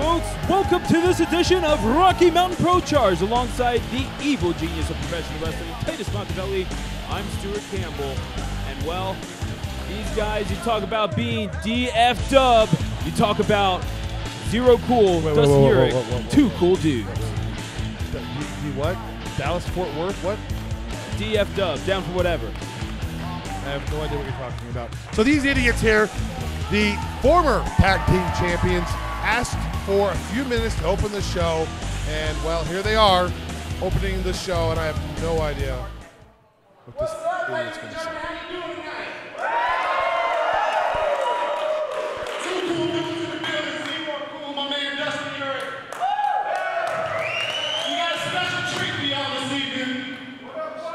Folks, welcome to this edition of Rocky Mountain Pro Charge alongside the evil genius of professional wrestling, Titus Montevelli. I'm Stuart Campbell, and well, these guys, you talk about being DF dub, you talk about Zero Cool, Dustin Urich, two cool dudes. You what? Dallas, Fort Worth, what? DF dub, down for whatever. I have no idea what you're talking about. So these idiots here, the former tag team champions, asked for a few minutes to open the show, and well, here they are opening the show, and I have no idea what this idiot's going to say. My man Dustin Urich. We got a special treat for y'all this evening.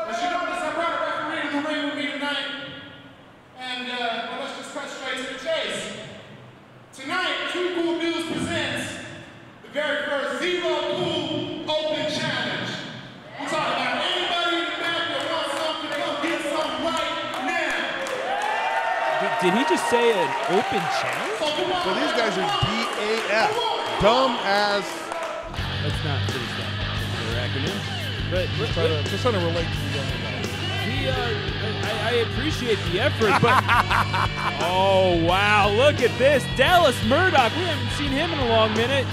As you notice, I brought a referee to the ring with me tonight, and well, let's just cut straight to the chase. Tonight, Two Cool Dudes presents the very first Zero Cool Open Challenge. I'm talking about anybody in the back that wants something to come get some right now. Did he just say an open challenge? So these guys are DAF, dumb as. Let's not finish that particular acronym. But Just trying to relate to the younger guys. I appreciate the effort, but oh wow, look at this, Dallas Murdock. We haven't seen him in a long minute.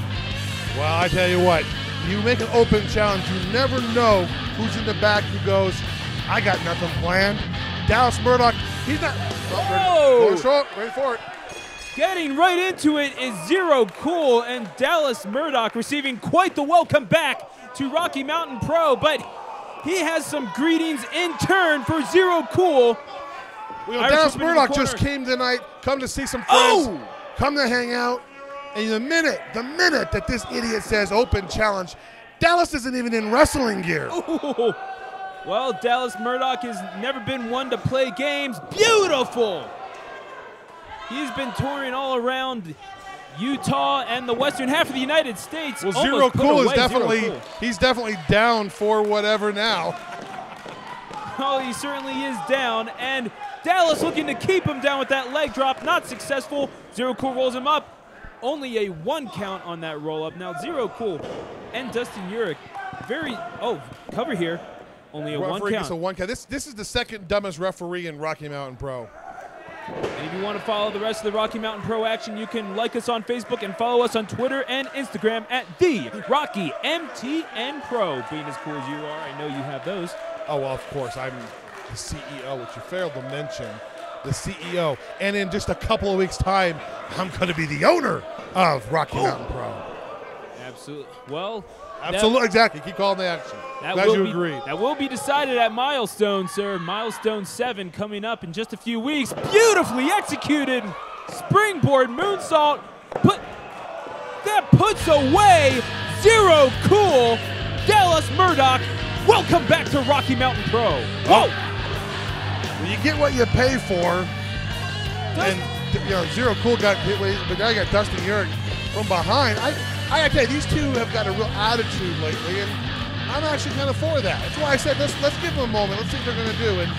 Well, I tell you what, you make an open challenge, you never know who's in the back who goes, I got nothing planned. Dallas Murdock, he's not. Whoa! Wait for it. Getting right into it is Zero Cool, and Dallas Murdock receiving quite the welcome back to Rocky Mountain Pro, but he has some greetings in turn for Zero Cool. Well, Dallas Murdock just came tonight, come to see some friends, come to hang out, and the minute that this idiot says open challenge, Dallas isn't even in wrestling gear. Ooh. Well, Dallas Murdock has never been one to play games. Beautiful! He's been touring all around Utah and the western half of the United States. Well, Zero Cool is definitely, he's definitely down for whatever now. Oh, he certainly is down, and Dallas looking to keep him down with that leg drop, not successful. Zero Cool rolls him up. Only a 1 count on that roll up. Now Zero Cool and Dustin Urich, cover here. Only a Referee 1 gets count. a 1 count. This is the second dumbest referee in Rocky Mountain Pro. And if you want to follow the rest of the Rocky Mountain Pro action, you can like us on Facebook and follow us on Twitter and Instagram at the Rocky MTN Pro. Being as cool as you are, I know you have those. Oh, well, of course, I'm the CEO, which you failed to mention, the CEO. And in just a couple of weeks' time, I'm going to be the owner of Rocky Mountain Pro. Absolutely. Well, absolutely, exactly. Keep calling the action. Glad you agreed. That will be decided at Milestone, sir. Milestone 7 coming up in just a few weeks. Beautifully executed springboard moonsault. That puts away Zero Cool. Dallas Murdock, welcome back to Rocky Mountain Pro. Whoa! Well, you get what you pay for. And Zero Cool got hit, but now you got Dustin Urich from behind. I gotta tell you, these two have got a real attitude lately, and I'm actually kind of for that. That's why I said let's give them a moment. Let's see what they're gonna do. And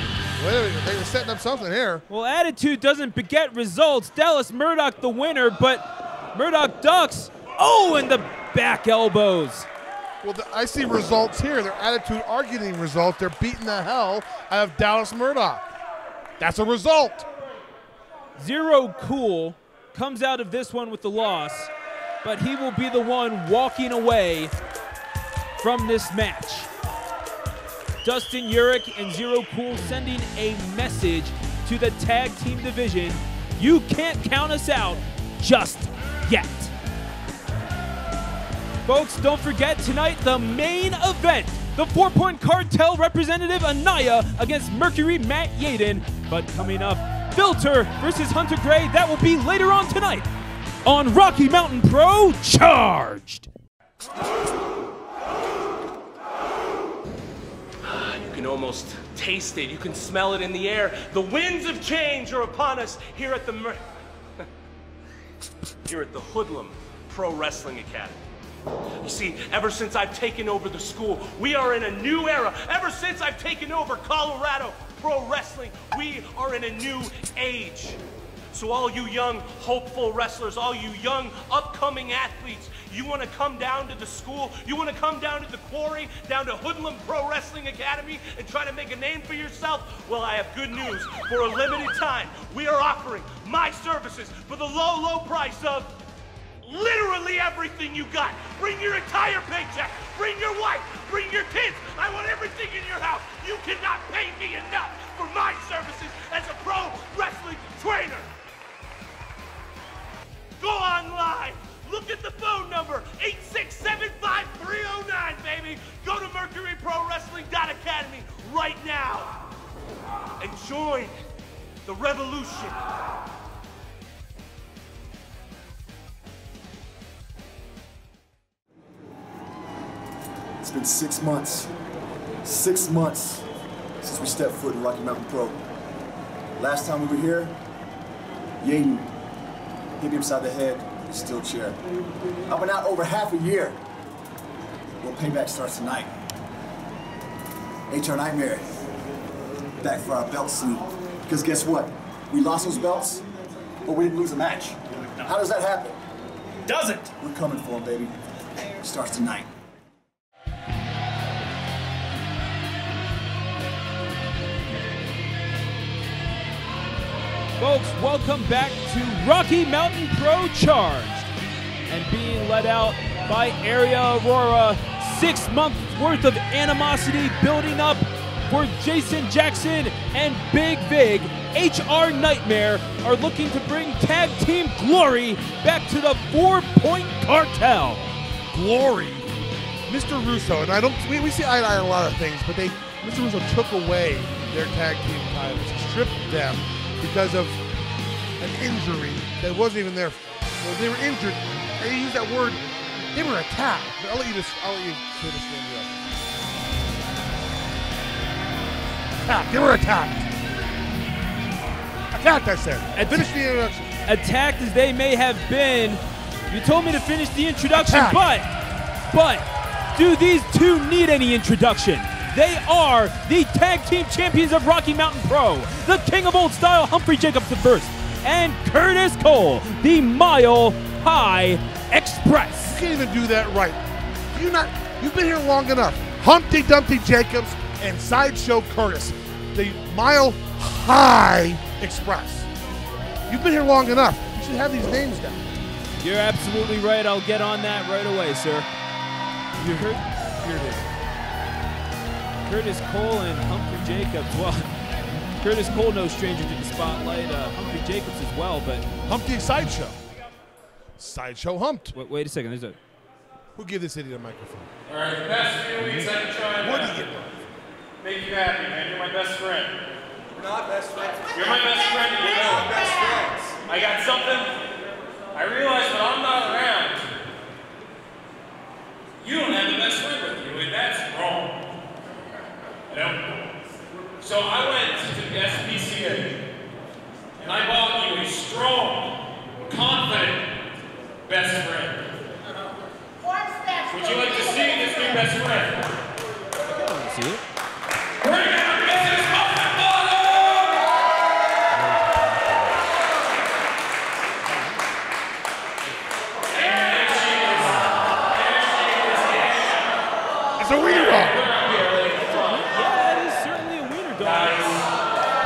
well, they were setting up something here. Well, attitude doesn't beget results. Dallas Murdock the winner, but Murdock ducks. Oh, and the back elbows. Well, I see results here. Their attitude are getting results. They're beating the hell out of Dallas Murdock. That's a result. Zero Cool comes out of this one with the loss, but he will be the one walking away from this match. Dustin Urich and Zero Cool sending a message to the tag team division. You can't count us out just yet. Folks, don't forget tonight the main event. The 4-Point Cartel representative Anaya against Mercury Matt Yaden. But coming up, Filter versus Hunter Gray. That will be later on tonight on Rocky Mountain Pro Charged. You can almost taste it. You can smell it in the air. The winds of change are upon us here at the Hoodlum Pro Wrestling Academy. You see, ever since I've taken over the school, we are in a new era. Ever since I've taken over Colorado Pro Wrestling, we are in a new age. So all you young, hopeful wrestlers, all you young, upcoming athletes, you want to come down to the school, you want to come down to the quarry, down to Hoodlum Pro Wrestling Academy and try to make a name for yourself? Well, I have good news. For a limited time, we are offering my services for the low, low price of literally everything you got. Bring your entire paycheck. Bring your wife. Bring your kids. I want everything in your house. You cannot pay me enough for my services as a pro wrestling trainer. Go online. Look at the phone number, 8675309, baby. Go to mercuryprowrestling.academy right now and join the revolution. It's been 6 months. 6 months since we stepped foot in Rocky Mountain Pro. Last time we were here, Yaden hit me upside the head with a steel chair. I've been out over half a year. Well, payback starts tonight. HR Nightmare, back for our belt soon. Because guess what? We lost those belts, but we didn't lose a match. How does that happen? Doesn't. We're coming for them, baby. Starts tonight. Folks, welcome back to Rocky Mountain Pro Charged. And being led out by Area Aurora, 6 months worth of animosity building up for Jason Jackson and Big Vig. HR Nightmare are looking to bring tag team glory back to the 4-Point Cartel. Glory. Mr. Russo, and I don't, we see eye to eye on a lot of things, but Mr. Russo took away their tag team titles, stripped them because of an injury that wasn't even there. Well, they were injured. I use that word. They were attacked. But I'll let you finish the attacked. They were attacked. Attacked, I said. Finish the introduction. Attacked as they may have been. You told me to finish the introduction, but do these two need any introduction? They are the tag team champions of Rocky Mountain Pro, the King of Old Style, Humphrey Jacobs the First, and Curtis Cole, the Mile High Express. You can't even do that right. You've been here long enough. Humpty Dumpty Jacobs and Sideshow Curtis, the Mile High Express. You've been here long enough. You should have these names down. You're absolutely right. I'll get on that right away, sir. You heard? Here it is. Curtis Cole and Humphrey Jacobs. Well, Curtis Cole, no stranger to the spotlight. Humphrey Jacobs as well, but Humpty Sideshow. Sideshow Humped. Wait a second. There's a. Who gave this idiot a microphone? All right, the past few weeks I've been trying What to do you make you happy, man. You're my best friend. We're not best friends. You're my best friend, and you know it. Best friends. I got something. I realize when I'm not around, you don't have the best friend with you, and that's wrong. You know? So I went to the SPCA, and I bought you a strong, confident best friend. Would you like to see this new best friend? I want to see it. Bring out Mrs. Muffin Bottom! It's a wiener dog. Yeah, it is certainly a wiener dog.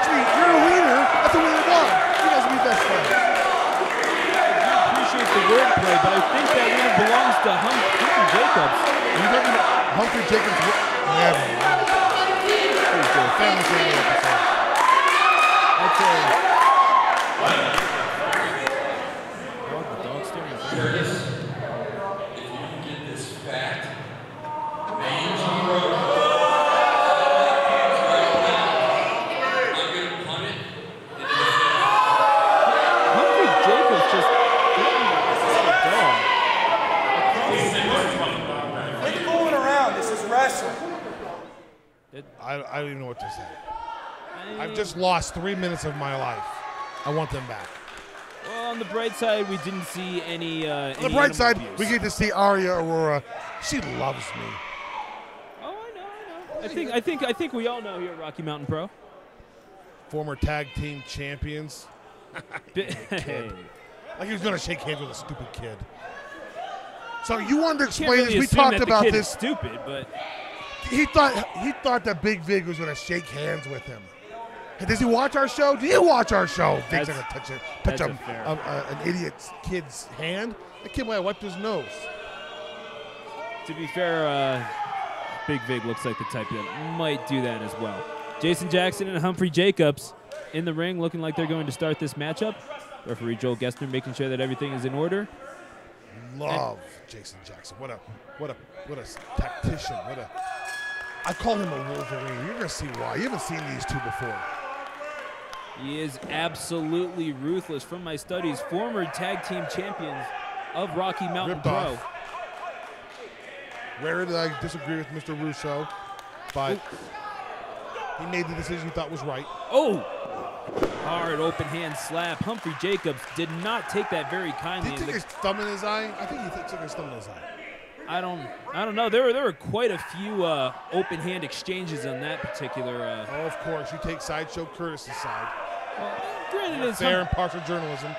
You're a wiener. That's a wiener dog. You guys will be best friends. I appreciate the wordplay, but I think that wiener belongs to Humphrey Jacobs. Are you talking about Humphrey Jacobs? Never. Family friendly episode. That's the dog staring at me. Curtis, if you can get this fat, mangy road, I'm gonna punt it. Humphrey Jacobs just Quit fooling around. This is wrestling. I don't even know what to say. I've just lost 3 minutes of my life. I want them back. Well, on the bright side, we didn't see any. On the bright side, we get to see Aria Aurora. She loves me. Oh, I know. I think we all know here at Rocky Mountain Pro. Former tag team champions. Hey. Like he was going to shake hands with a stupid kid. So you wanted to explain Can't this. really We assume talked that the about kid this. is stupid, but He thought that Big Vig was going to shake hands with him. Hey, does he watch our show? Do you watch our show? Vig's going to touch an idiot kid's hand. That kid might have wiped his nose. to be fair, Big Vig looks like the type that might do that as well. Jason Jackson and Humphrey Jacobs in the ring, looking like they're going to start this matchup. Referee Joel Gessner making sure that everything is in order. Love Jason Jackson. What a tactician. I call him a Wolverine. You're gonna see why. You haven't seen these two before. He is absolutely ruthless. From my studies, former tag team champions of Rocky Mountain Ripped Pro. off. Rare that I disagree with Mr. Russo, but he made the decision he thought was right. Oh! Hard open hand slap. Humphrey Jacobs did not take that very kindly. Did he take his thumb in his eye? I think he took his thumb in his eye. I don't know. There were quite a few open hand exchanges on that particular. Oh, of course. You take Sideshow Curtis's side. Well, granted, it's fair and partial journalism.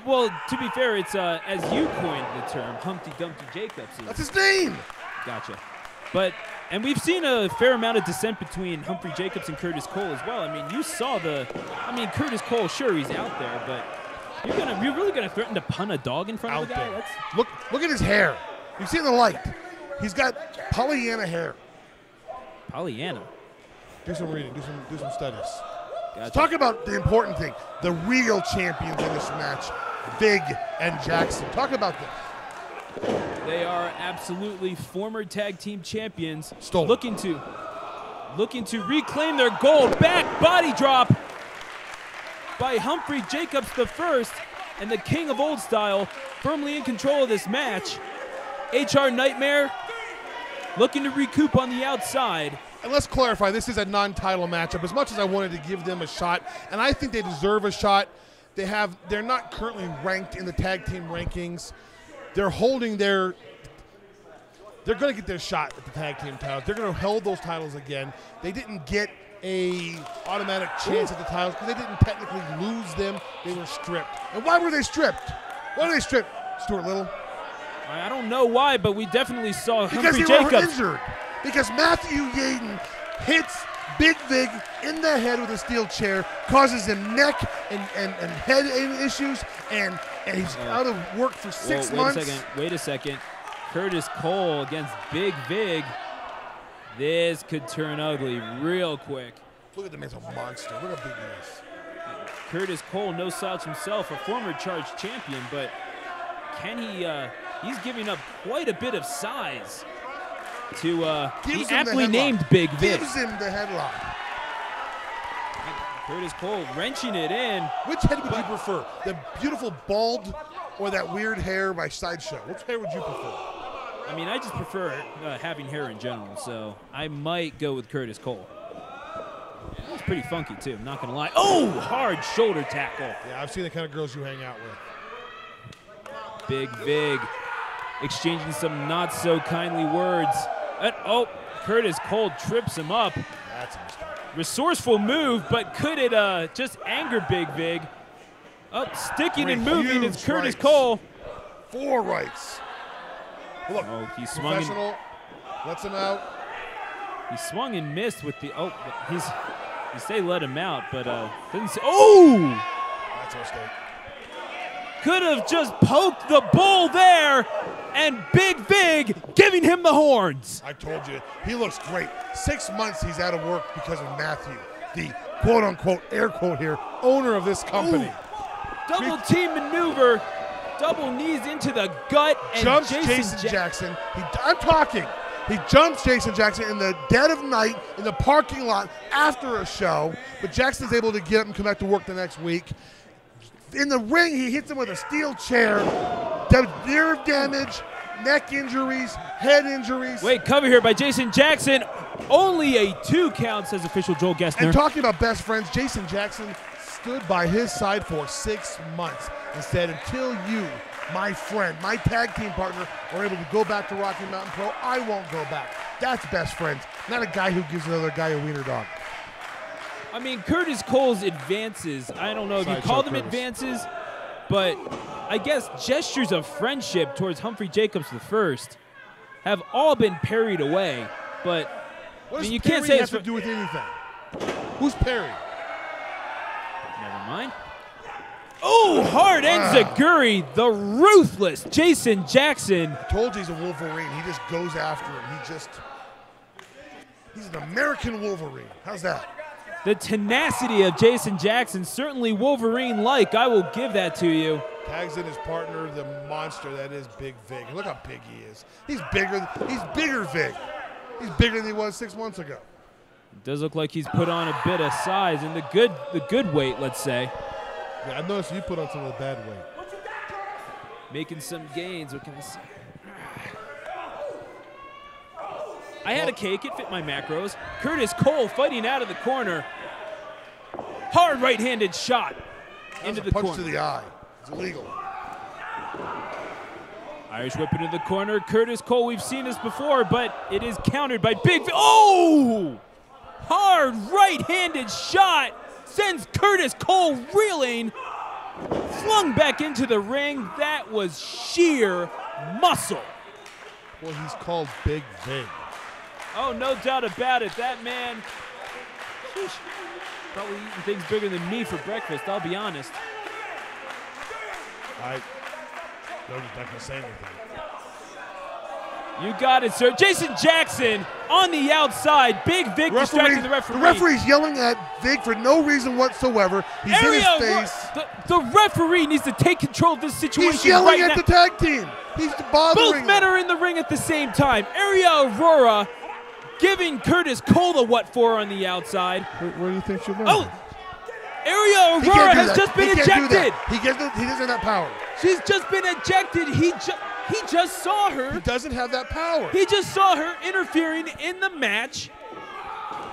Well, to be fair, it's as you coined the term, Humpty Dumpty Jacobs. That's his name. Gotcha. And we've seen a fair amount of dissent between Humphrey Jacobs and Curtis Cole as well. I mean, you saw Curtis Cole, sure, he's out there, but you're really gonna threaten to punt a dog in front of the guy? Look at his hair. You see in the light. He's got Pollyanna hair. Pollyanna. Do some reading. Do some studies. Gotcha. Let's talk about the important thing. The real champions in this match, Vig and Jackson. Talk about them. They are absolutely former tag team champions. Stolen. Looking to reclaim their gold. Back body drop by Humphrey Jacobs the first, and the King of Old Style firmly in control of this match. HR Nightmare looking to recoup on the outside. And let's clarify, this is a non-title matchup. As much as I wanted to give them a shot, and I think they deserve a shot, they're not currently ranked in the tag team rankings. They're going to get their shot at the tag team titles. They're going to hold those titles again. They didn't get a automatic chance at the titles because they didn't technically lose them. They were stripped. And why were they stripped? Why were they stripped, Stuart Little? I don't know why, but we definitely saw because Humphrey they were Jacobs. injured. Because Matthew Yaden hits Big Vig in the head with a steel chair, causes him neck and head issues, and he's out of work for 6 months. Wait a second. Curtis Cole against Big Vig. This could turn ugly real quick. Look at the man's a monster. Look how big he is. Curtis Cole, no slouch himself, a former charged champion, but can he? He's giving up quite a bit of size to the aptly named Big Vig. Gives him the headlock. Curtis Cole wrenching it in. Which head would you prefer? The beautiful bald or that weird hair by Sideshow? Which hair would you prefer? I mean, I just prefer having hair in general, so I might go with Curtis Cole. It's pretty funky, too, I'm not going to lie. Oh, hard shoulder tackle. Yeah, I've seen the kind of girls you hang out with. Big Vig exchanging some not so kindly words. Curtis Cole trips him up. That's a mistake. Resourceful move, but could it just anger Big Vig? Sticking and moving is Curtis Cole. 4 rights. Look, he swung professional, lets him out. He swung and missed with the, you say let him out, but didn't say, That's a mistake. Could have just poked the bull there, and Big Vig giving him the horns. I told you, he looks great. 6 months he's out of work because of Matthew, the quote-unquote, air quote here, owner of this company. Double team maneuver, double knees into the gut, and jumps Jason Jackson. He jumps Jason Jackson in the dead of night in the parking lot after a show, but Jackson's able to get up and come back to work the next week. In the ring, he hits him with a steel chair. Nerve damage, neck injuries, head injuries. Wait, cover here by Jason Jackson. Only a 2 count, says official Joel Gessner. And talking about best friends, Jason Jackson stood by his side for 6 months and said, until you, my friend, my tag team partner, are able to go back to Rocky Mountain Pro, I won't go back. That's best friends, not a guy who gives another guy a wiener dog. I mean, Curtis Cole's advances, I don't know if you call them advances, but I guess gestures of friendship towards Humphrey Jacobs I have all been parried away. But what I mean, you Perry can't say have to do with anything? Who's Perry? Never mind. Oh, hard enziguri, the ruthless Jason Jackson. I told you he's a Wolverine. He just goes after him. He's an American Wolverine. How's that? The tenacity of Jason Jackson, certainly Wolverine-like. I will give that to you. Tags in his partner, the monster that is Big Vic. Look how big he is. He's bigger. He's bigger Vic. He's bigger than he was 6 months ago. It does look like he's put on a bit of size and the good weight, let's say. Yeah, I noticed you put on some of the bad weight. Making some gains. What can I say? I had a cake. It fit my macros. Curtis Cole fighting out of the corner. Hard right-handed shot into the corner. Punch to the eye. It's illegal. Irish whip into the corner. Curtis Cole, we've seen this before, but it is countered by Big Vic. Oh! Hard right-handed shot sends Curtis Cole reeling. Flung back into the ring. That was sheer muscle. Well, he's called Big Vic. Oh, no doubt about it. That man, sheesh, probably eating things bigger than me for breakfast, I'll be honest. I'm just not going to say anything. You got it, sir. Jason Jackson on the outside. Big Vic distracting the referee. The referee's yelling at Vic for no reason whatsoever. He's in his face. The referee needs to take control of this situation. He's yelling at the tag team. He's bothering Both men are in the ring at the same time. Area Aurora giving Curtis Cole the what for on the outside. Where do you think she'll go? Oh, Area Aurora has just been ejected. He doesn't have that power. She's just been ejected. He just saw her. He doesn't have that power. He just saw her interfering in the match.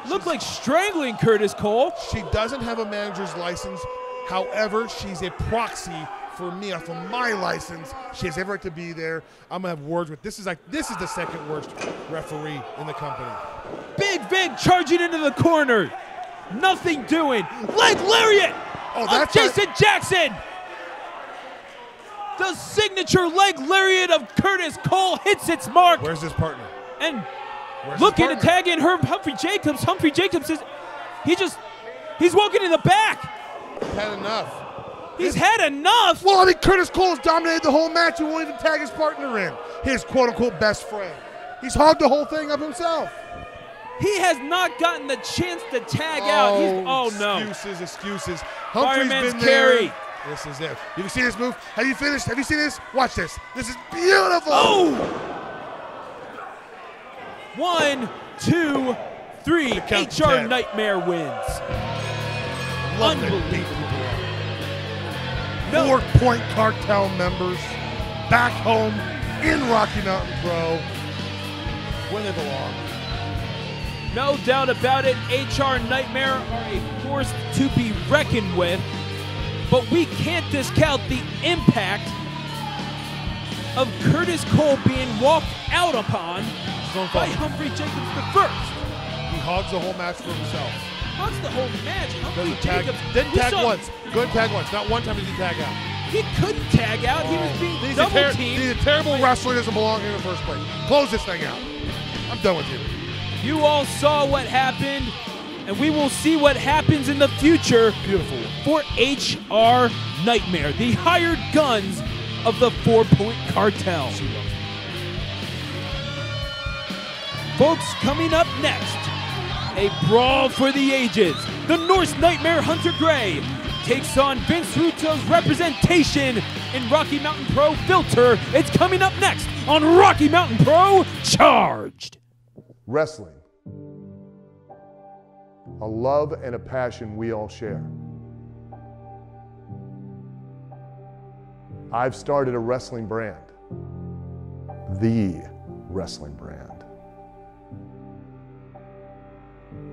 Looked like strangling Curtis Cole. She doesn't have a manager's license. However, she's a proxy for me off of my license. She has every right to be there. I'm gonna have words with this is the second worst referee in the company. Big Vic charging into the corner. Nothing doing. Leg lariat of Jason Jackson. The signature leg lariat of Curtis Cole hits its mark. Where's his partner? And looking to tag in Humphrey Jacobs. Humphrey Jacobs is, he's walking in the back. He's had enough. He's had enough. Well, I mean, Curtis Cole has dominated the whole match. He won't even tag his partner in. His quote-unquote best friend. He's hogged the whole thing up himself. He has not gotten the chance to tag out. Excuses. Humphrey's been there. This is it. Have you seen this move? Have you finished? Have you seen this? Watch this. This is beautiful. Oh! 1, 2, 3. HR Nightmare wins. Unbelievable. 4-point cartel members back home in Rocky Mountain Pro when they belong. No doubt about it. HR Nightmare are a force to be reckoned with. But we can't discount the impact of Curtis Cole being walked out upon by Humphrey Jacobs I. He hogs the whole match for himself. Hogs the whole match. Humphrey Jacobs didn't tag once. Couldn't tag once. Not one time did he tag out. He couldn't tag out. He was being double teamed. He's a terrible wrestler. Doesn't belong here in the first place. Close this thing out. I'm done with you. You all saw what happened, and we will see what happens in the future. Beautiful. For HR Nightmare, the hired guns of the 4-point cartel. Folks, coming up next, a brawl for the ages. The Norse Nightmare Hunter Gray takes on Vince Russo's representation in Rocky Mountain Pro Filter. It's coming up next on Rocky Mountain Pro Charged. Wrestling. A love and a passion we all share. I've started a wrestling brand. The wrestling brand.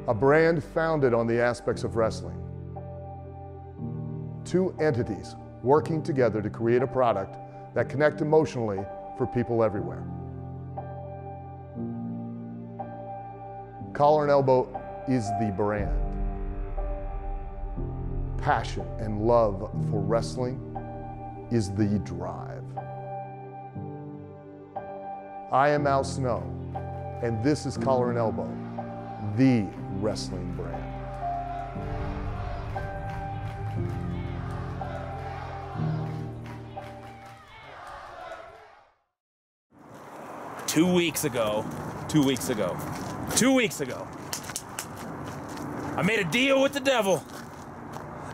A brand founded on the aspects of wrestling. Two entities working together to create a product that connect emotionally for people everywhere. Collar and Elbow is the brand. passion and love for wrestling is the drive. I am Al Snow, and this is Collar and Elbow, the wrestling brand. Two weeks ago, I made a deal with the devil.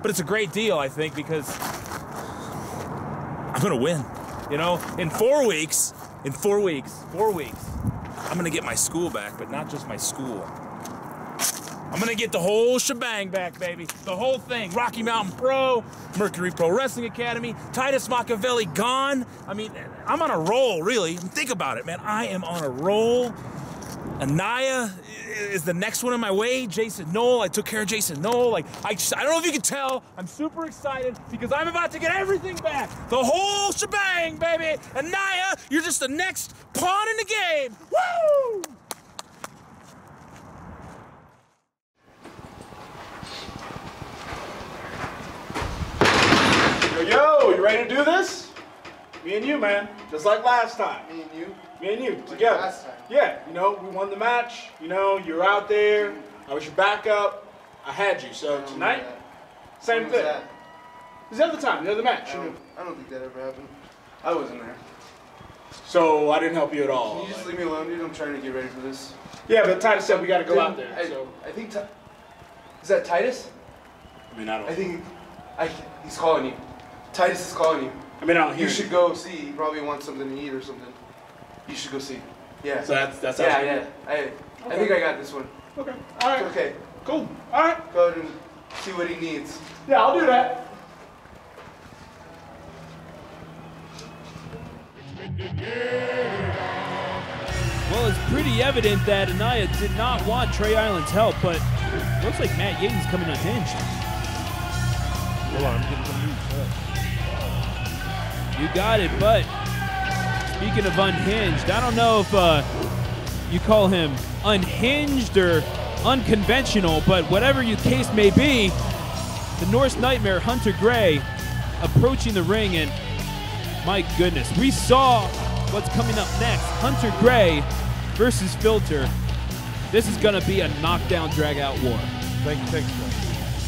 But it's a great deal, I think, because I'm gonna win. You know, in 4 weeks, I'm gonna get my school back, but not just my school. I'm gonna get the whole shebang back, baby. The whole thing. Rocky Mountain Pro, Mercury Pro Wrestling Academy, Titus Machiavelli gone. I mean, I'm on a roll, really. Think about it, man. I am on a roll. Anaya is the next one on my way. Jason Knoll, I took care of Jason Knoll. Like, I don't know if you can tell, I'm super excited because I'm about to get everything back. The whole shebang, baby. Anaya, you're just the next pawn in the game. Woo! Yo, you ready to do this? Me and you, man. Just like last time. Me and you? Me and you, together. Last time. Yeah, you know, we won the match. You know, you were out there. I was your backup. I had you. So tonight, same thing. It was the other time, the other match. I don't think that ever happened. I wasn't there. So I didn't help you at all. Can you just leave me alone, dude? I'm trying to get ready for this. Yeah, but Titus said we got to go out there. I think is that Titus? I mean, I don't. I think he's calling you. Titus is calling you. I mean, I don't hear. You should go see. He probably wants something to eat or something. You should go see. Yeah. So that's yeah. I think I got this one. Okay. All right. Okay. Cool. All right. Go ahead and see what he needs. Yeah, I'll do that. Well, it's pretty evident that Anaya did not want Trey Island's help, but it looks like Matt Yaden's coming unhinged. Hold on, I'm getting some news. You got it, but speaking of unhinged, I don't know if you call him unhinged or unconventional, but whatever your case may be, the Norse Nightmare, Hunter Gray, approaching the ring, and my goodness, we saw what's coming up next. Hunter Gray versus Filter. This is going to be a knockdown, drag-out war. Thanks,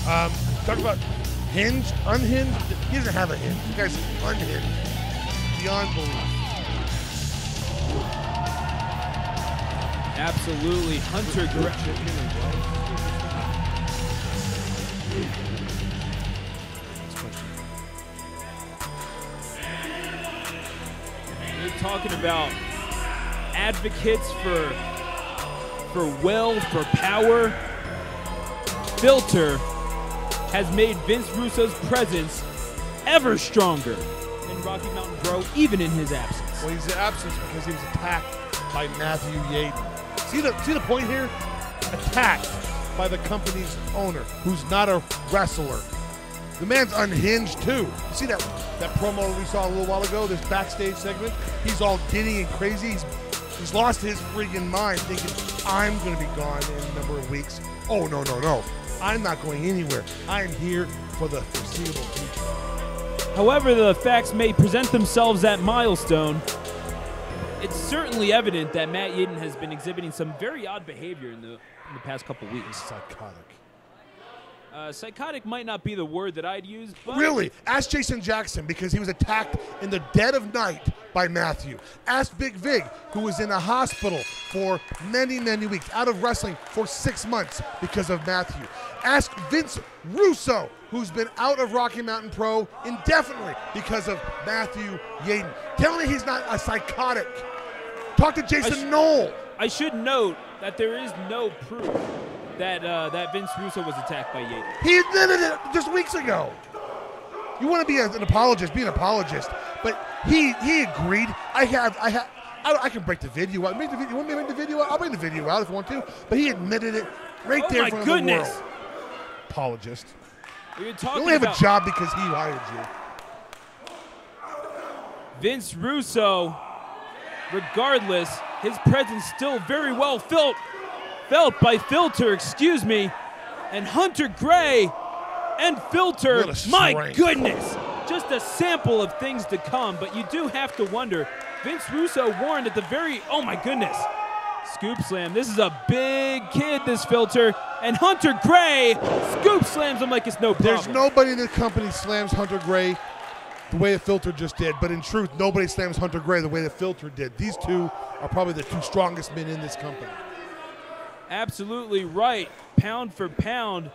bro. Talk about hinged, unhinged. He doesn't have a hinge. The guy's unhinged. Beyond belief. Absolutely. Hunter Gray. You're talking about advocates for wealth, for power. Filter has made Vince Russo's presence ever stronger in Rocky Mountain Pro, even in his absence. Well, he's in absence because he was attacked by Matthew Yaden. See the point here? Attacked by the company's owner, who's not a wrestler. The man's unhinged too. You see that promo we saw a little while ago, this backstage segment? He's all giddy and crazy. He's lost his friggin' mind thinking, I'm gonna be gone in a number of weeks. Oh, no. I'm not going anywhere. I'm here for the foreseeable future. However the facts may present themselves at Milestone, it's certainly evident that Matt Yaden has been exhibiting some very odd behavior in the past couple weeks. Psychotic. Psychotic might not be the word that I'd use, but... Really? Ask Jason Jackson, because he was attacked in the dead of night by Matthew. Ask Big Vig, who was in a hospital for many, many weeks, out of wrestling for 6 months because of Matthew. Ask Vince Russo, who's been out of Rocky Mountain Pro indefinitely because of Matthew Yaden. Tell me he's not a psychotic. Talk to Jason Knoll. I should note that there is no proof that Vince Russo was attacked by Yaden. He admitted it just weeks ago. You want to be an apologist, be an apologist. But he agreed. I can break the video out. You want me to make the video out? I'll bring the video out if you want to. But he admitted it right there in front of the world. Apologist. You only have a job because he hired you. Vince Russo, regardless, his presence still very well felt by Filter, and Hunter Gray And Filter, What a my strength. goodness, just a sample of things to come, but you do have to wonder. Vince Russo warned at the very, oh my goodness, scoop slam. This is a big kid, this Filter, and Hunter Gray scoop slams him like it's no problem. There's nobody in the company slams Hunter Gray the way that Filter just did, but in truth, nobody slams Hunter Gray the way that Filter did. These two are probably the two strongest men in this company. Absolutely right, pound for pound.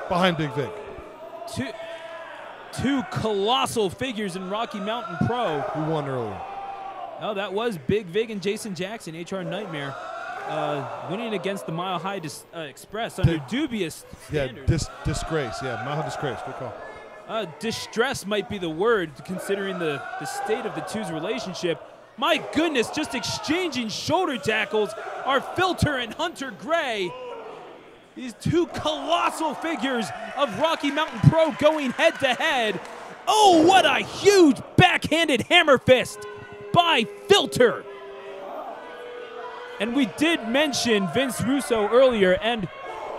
Behind Big Vic. Two colossal figures in Rocky Mountain Pro. Who won earlier? Oh, that was Big Vig and Jason Jackson, HR Nightmare, winning against the Mile High Express under dubious standards. Yeah, disgrace. Yeah, Mile High Disgrace. Good call. Distress might be the word, considering the state of the two's relationship. My goodness, just exchanging shoulder tackles are Filter and Hunter Gray. These two colossal figures of Rocky Mountain Pro going head-to-head. Oh, what a huge backhanded hammer fist by Filter. And we did mention Vince Russo earlier, and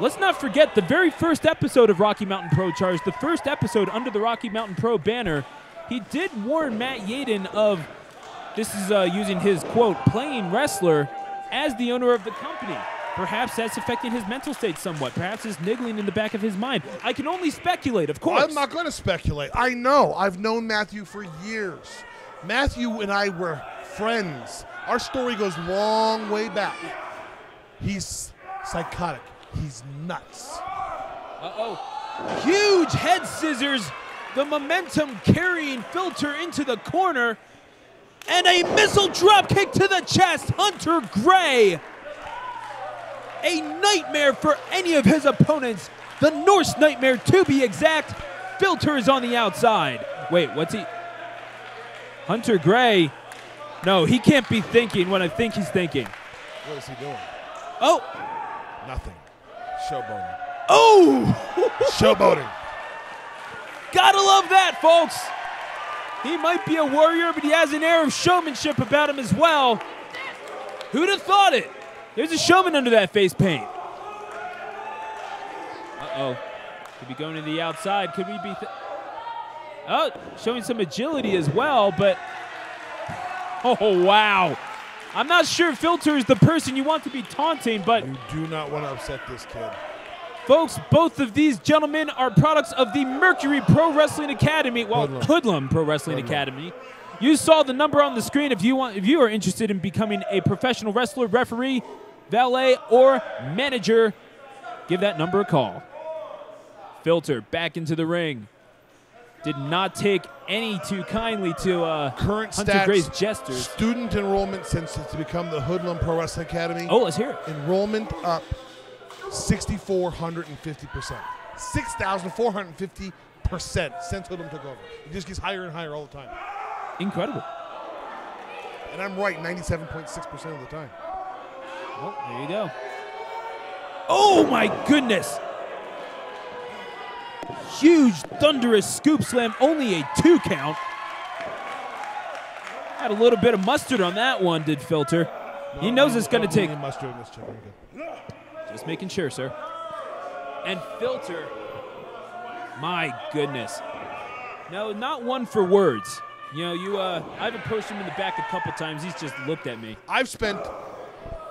let's not forget the very first episode of Rocky Mountain Pro Charge, the first episode under the Rocky Mountain Pro banner, he did warn Matt Yaden of, this is using his quote, playing wrestler as the owner of the company. Perhaps that's affecting his mental state somewhat. Perhaps it's niggling in the back of his mind. I can only speculate, of course. I'm not going to speculate. I know. I've known Matthew for years. Matthew and I were friends. Our story goes long way back. He's psychotic. He's nuts. Uh-oh. Huge head scissors. The momentum carrying Filter into the corner. And a missile drop kick to the chest. Hunter Gray. A nightmare for any of his opponents. The Norse Nightmare, to be exact. Filter is on the outside. Wait, what's he? Hunter Gray. No, he can't be thinking what I think he's thinking. What is he doing? Oh. Nothing. Showboating. Oh. Showboating. Gotta love that, folks. He might be a warrior, but he has an air of showmanship about him as well. Who'd have thought it? There's a showman under that face paint. Uh-oh. Could be going to the outside. Could we be... Oh, showing some agility as well, but... Oh, wow. I'm not sure Filter is the person you want to be taunting, but... You do not want to upset this kid. Folks, both of these gentlemen are products of the Mercury Pro Wrestling Academy. Well, Hoodlum Pro Wrestling Academy. You saw the number on the screen. If you are interested in becoming a professional wrestler, referee, valet, or manager, give that number a call. Filter back into the ring. Did not take any too kindly to current Hunter stats, Gray's gestures. Student enrollment since it's become the Hoodlum Pro Wrestling Academy. Oh, let's hear it. Enrollment up 6,450%. 6,450% since Hoodlum took over. It just gets higher and higher all the time. Incredible. And I'm right 97.6% of the time. Oh, there you go. Oh, my goodness. Huge, thunderous scoop slam, only a 2 count. Had a little bit of mustard on that one, did Filter. No, he knows it's going to take. Mustard in this chicken. Just making sure, sir. And Filter, my goodness. No, not one for words. You know, I've approached him in the back a couple times. He's just looked at me. I've spent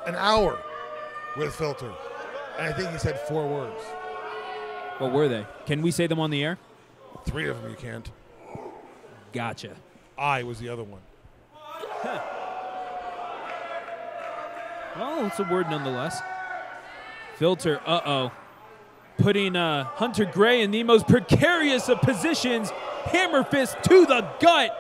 an hour with Filter, and I think he said 4 words. What were they? Can we say them on the air? 3 of them you can't. Gotcha. I was the other one. Huh. Well, it's a word nonetheless. Filter, putting Hunter Gray in the most precarious of positions. Hammer fist to the gut.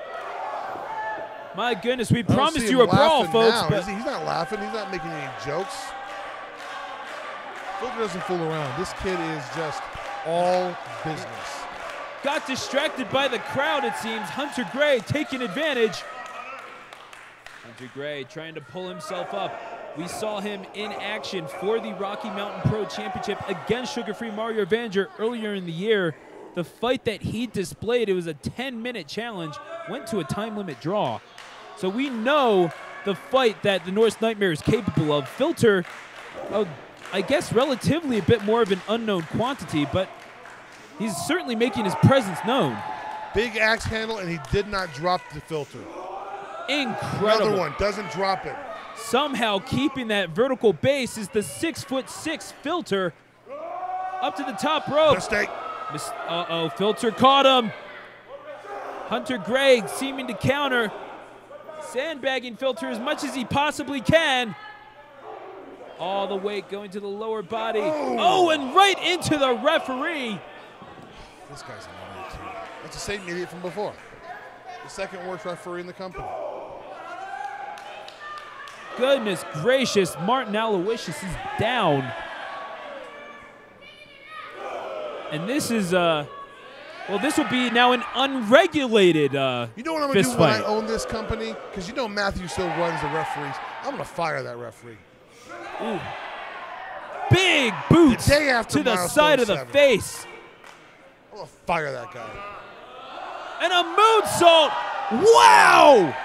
My goodness, we promised you a brawl, folks. Now, but he's not laughing. He's not making any jokes. Filter doesn't fool around. This kid is just all business. Got distracted by the crowd, it seems. Hunter Gray taking advantage. Hunter Gray trying to pull himself up. We saw him in action for the Rocky Mountain Pro Championship against Sugar-Free Mario Vanger earlier in the year. The fight that he displayed, it was a 10-minute challenge, went to a time limit draw. So we know the fight that the Norse Nightmare is capable of. Filter, I guess relatively a bit more of an unknown quantity, but He's certainly making his presence known. Big axe handle, and he did not drop the filter. Incredible. Another one, doesn't drop it. Somehow keeping that vertical base is the 6'6" filter up to the top rope. Mistake. Uh-oh, filter caught him. Hunter Gregg seeming to counter. Sandbagging filter as much as he possibly can. All the weight going to the lower body. Oh, and right into the referee. This guy's an idiot, too. That's the same idiot from before. The second worst referee in the company. Goodness gracious, Martin Aloysius is down. And this is, well, this will be now an unregulated You know what I'm going to do when fight. I own this company? Because you know Matthew still runs the referees. I'm going to fire that referee. Ooh. Big boots The day after to the Milestone side of the 7. face. I'm going to fire that guy. And a moonsault. Wow!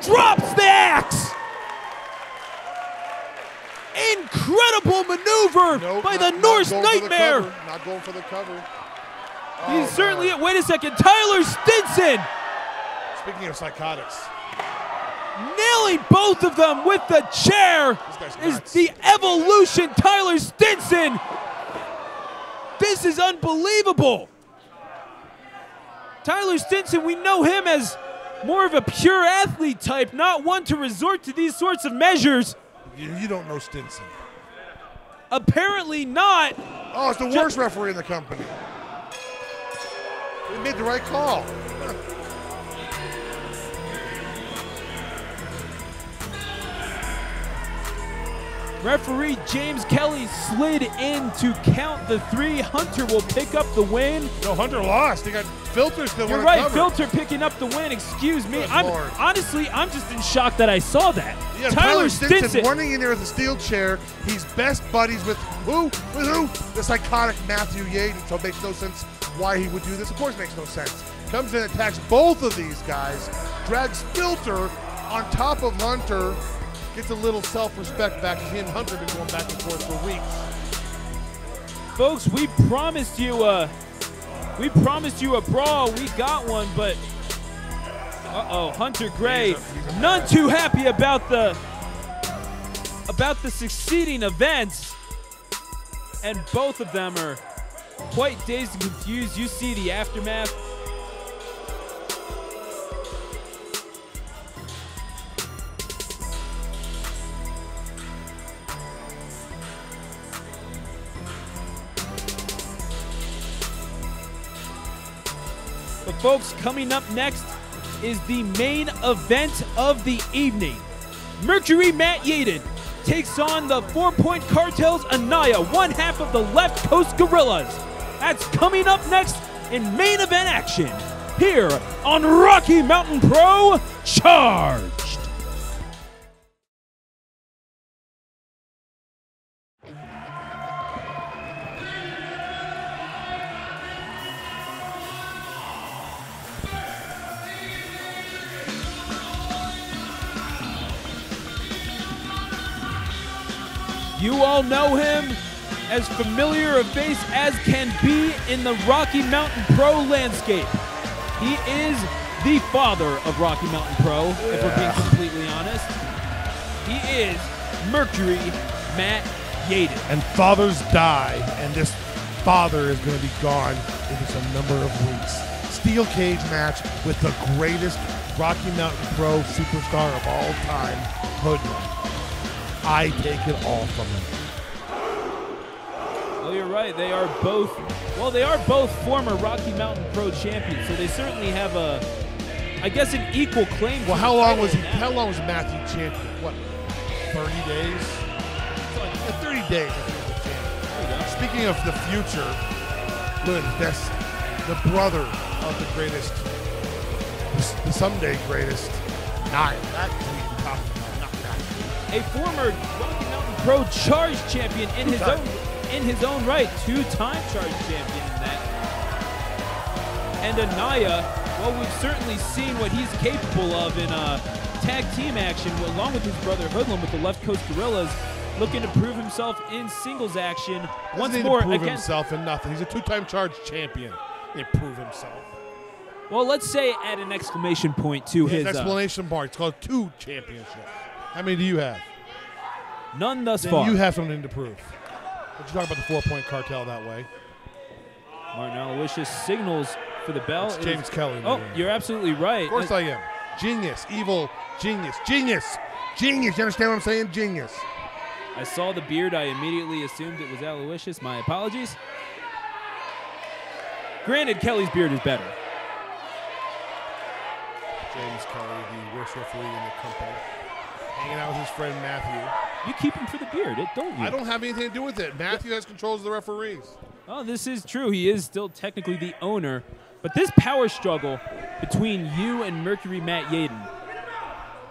Drops the axe. Incredible maneuver by the Norse Nightmare. Not going for the cover. He's certainly it. Wait a second. Tyler Stinson Speaking of psychotics. nailing both of them with the chair. Is the Evolution Tyler Stinson. This is unbelievable. Tyler Stinson, we know him as more of a pure athlete type, not one to resort to these sorts of measures. You don't know Stinson. Apparently not. Oh, it's the worst referee in the company. He made the right call. Referee James Kelly slid in to count the 3. Hunter will pick up the win. No, Hunter lost. They got Filter still. You're right, Filter picking up the win. Excuse me. Honestly, I'm just in shock that I saw that. Yeah, Tyler Stinson running in there with a steel chair. He's best buddies with who? With who? The psychotic Matthew Yaden. So it makes no sense why he would do this. Of course, it makes no sense. Comes in, attacks both of these guys, drags Filter on top of Hunter. Gets a little self-respect back. He and Hunter have been going back and forth for weeks. Folks, we promised you a brawl. We got one, but Hunter Gray, none too happy about the succeeding events, and both of them are quite dazed and confused. You see the aftermath. But folks, coming up next is the main event of the evening. Mercury Matt Yaden takes on the 4-Point Cartel's Anaya, one half of the Left Coast Gorillas. That's coming up next in main event action here on Rocky Mountain Pro Charged. You all know him as familiar a face as can be in the Rocky Mountain Pro landscape. He is the father of Rocky Mountain Pro, if we're being completely honest. He is Mercury Matt Yaden. And fathers die, and this father is going to be gone in just a number of weeks. Steel cage match with the greatest Rocky Mountain Pro superstar of all time, Hoodlum. I take it all from him. Well, you're right. They are both former Rocky Mountain Pro champions, so they certainly have I guess, an equal claim. Well, how long was Matthew champion? What, 30 days? 30 days. Speaking of the future, look at this. The brother of the greatest, the someday greatest, Nile. That's who you're talking about. A former Rocky Mountain Pro Charge champion in his own right, 2-time Charge champion in that. And Anaya, well, we've certainly seen what he's capable of in tag team action, along with his brother Hoodlum with the Left Coast Gorillas. looking to prove himself in singles action once Doesn't more need to prove against. himself in nothing. He's a 2-time charge champion. He prove himself. Well, let's say add an exclamation point to his. Explanation mark. It's called 2 championships. How many do you have? None thus Then far. you have something to prove. But you talk about the 4-point cartel that way. Martin Aloysius signals for the bell. It's James Kelly. Oh, you're absolutely right. Of course I am. Genius. Evil. Genius. Genius. Genius. You understand what I'm saying? Genius. I saw the beard. I immediately assumed it was Aloysius. My apologies. Granted, Kelly's beard is better. James Kelly, the worst referee in the company. Hanging out with his friend Matthew. You keep him for the beard, don't you? I don't have anything to do with it. Matthew has controls of the referees. Oh, this is true. He is still technically the owner. But this power struggle between you and Mercury Matt Yaden,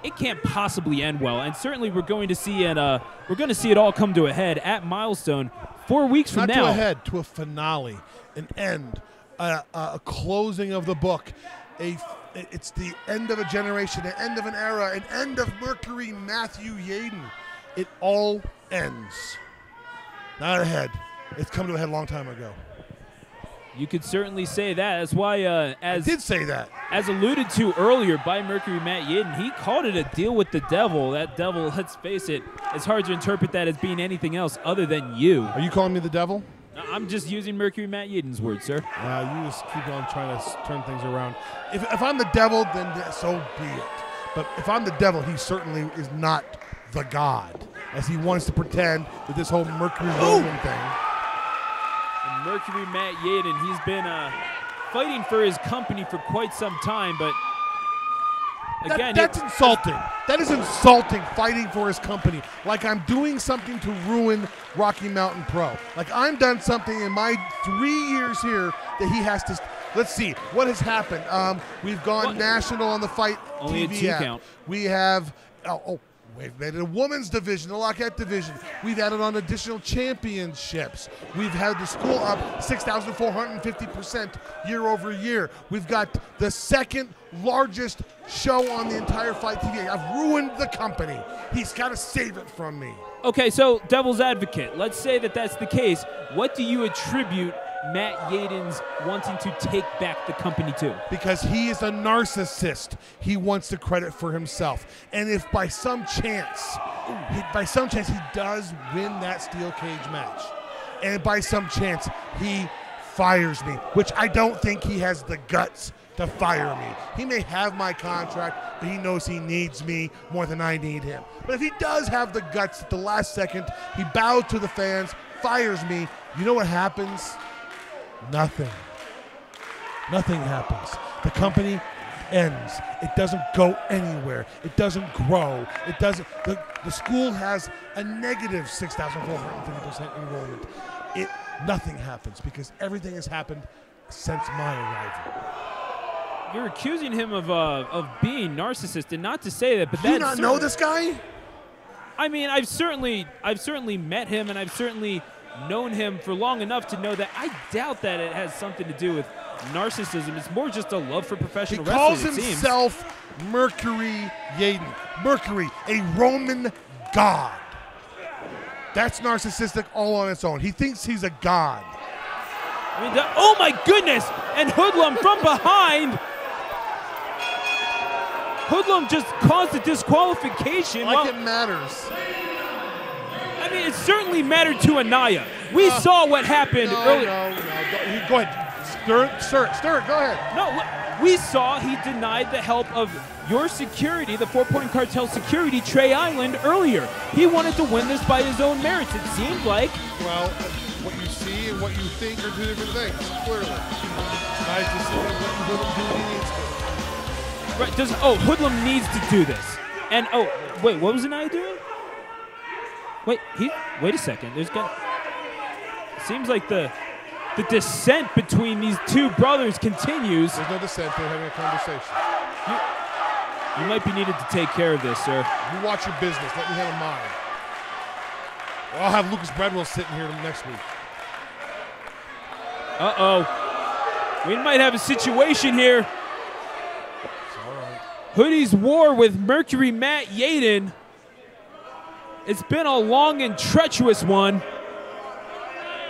it can't possibly end well. And certainly we're going to see it. We're going to see it all come to a head at Milestone 4 weeks from now. Not to a head, to a finale, an end, a closing of the book. It's the end of a generation, an end of an era, an end of Mercury Matthew Yaden. It all ends. Not a head. It's come to a head a long time ago. You could certainly say that. That's why, I did say that. As alluded to earlier by Mercury Matt Yaden, he called it a deal with the devil. That devil, let's face it, it's hard to interpret that as being anything else other than you. Are you calling me the devil? I'm just using Mercury Matt Yaden's words, sir. You just keep on trying to turn things around. If I'm the devil, then so be it. But if I'm the devil, he certainly is not the god, as he wants to pretend with this whole Mercury Roman thing. And Mercury Matt Yaden, he's been fighting for his company for quite some time, but again, that's insulting. That is insulting, fighting for his company. Like I'm doing something to ruin Rocky Mountain Pro. Like I'm done something in my 3 years here that he has to. Let's see what has happened. We've gone national on the Fight Only TV a 2 app. count. We have. We've made it a women's division, a Lockout division. We've added on additional championships. We've had the school up 6,450% year over year. We've got the second largest show on the entire Fight TV. I've ruined the company. He's got to save it from me. Okay, so devil's advocate. Let's say that that's the case. What do you attribute Matt Yaden's wanting to take back the company to? Because he is a narcissist. He wants the credit for himself. And if by some chance he does win that steel cage match, and by some chance he fires me, which I don't think he has the guts to fire me. He may have my contract, but he knows he needs me more than I need him. But if he does have the guts at the last second, he bows to the fans, fires me, you know what happens? Nothing. Nothing happens. The company ends. It doesn't go anywhere. It doesn't grow. It doesn't. The school has a negative 6,450% enrollment. Nothing happens because everything has happened since my arrival. You're accusing him of being narcissistic, and not to say that, but Do you not know this guy? I mean, I've certainly met him, and I've certainly known him for long enough to know that I doubt that it has something to do with narcissism. It's more just a love for professional wrestling. He calls himself Mercury Yaden. Mercury, a Roman god. That's narcissistic all on its own. He thinks he's a god. I mean, oh my goodness! And Hoodlum from behind. Hoodlum just caused a disqualification. Like it matters. I mean, it certainly mattered to Anaya. We saw what happened earlier. No. Go ahead. Stir it. Go ahead. No, we saw he denied the help of your security, the 4-Point Cartel security, Trey Island, earlier. He wanted to win this by his own merits, it seemed like. Well, what you see and what you think are two different things, clearly. Nice to see what Hoodlum do what he needs to. Right, Hoodlum needs to do this. And, wait, what was Anaya doing? Wait a second. Seems like the descent between these two brothers continues. There's no descent. They're having a conversation. You might be needed to take care of this, sir. You watch your business. Let me handle mine. I'll have Lucas Bradwell sitting here next week. We might have a situation here. It's all right. Hoodie's war with Mercury Matt Yaden. It's been a long and treacherous one,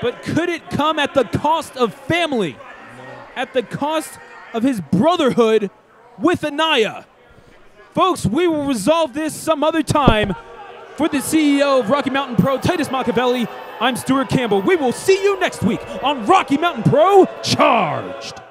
but could it come at the cost of family? At the cost of his brotherhood with Anaya? Folks, we will resolve this some other time. For the CEO of Rocky Mountain Pro, Titus Machiavelli, I'm Stuart Campbell. We will see you next week on Rocky Mountain Pro Charged.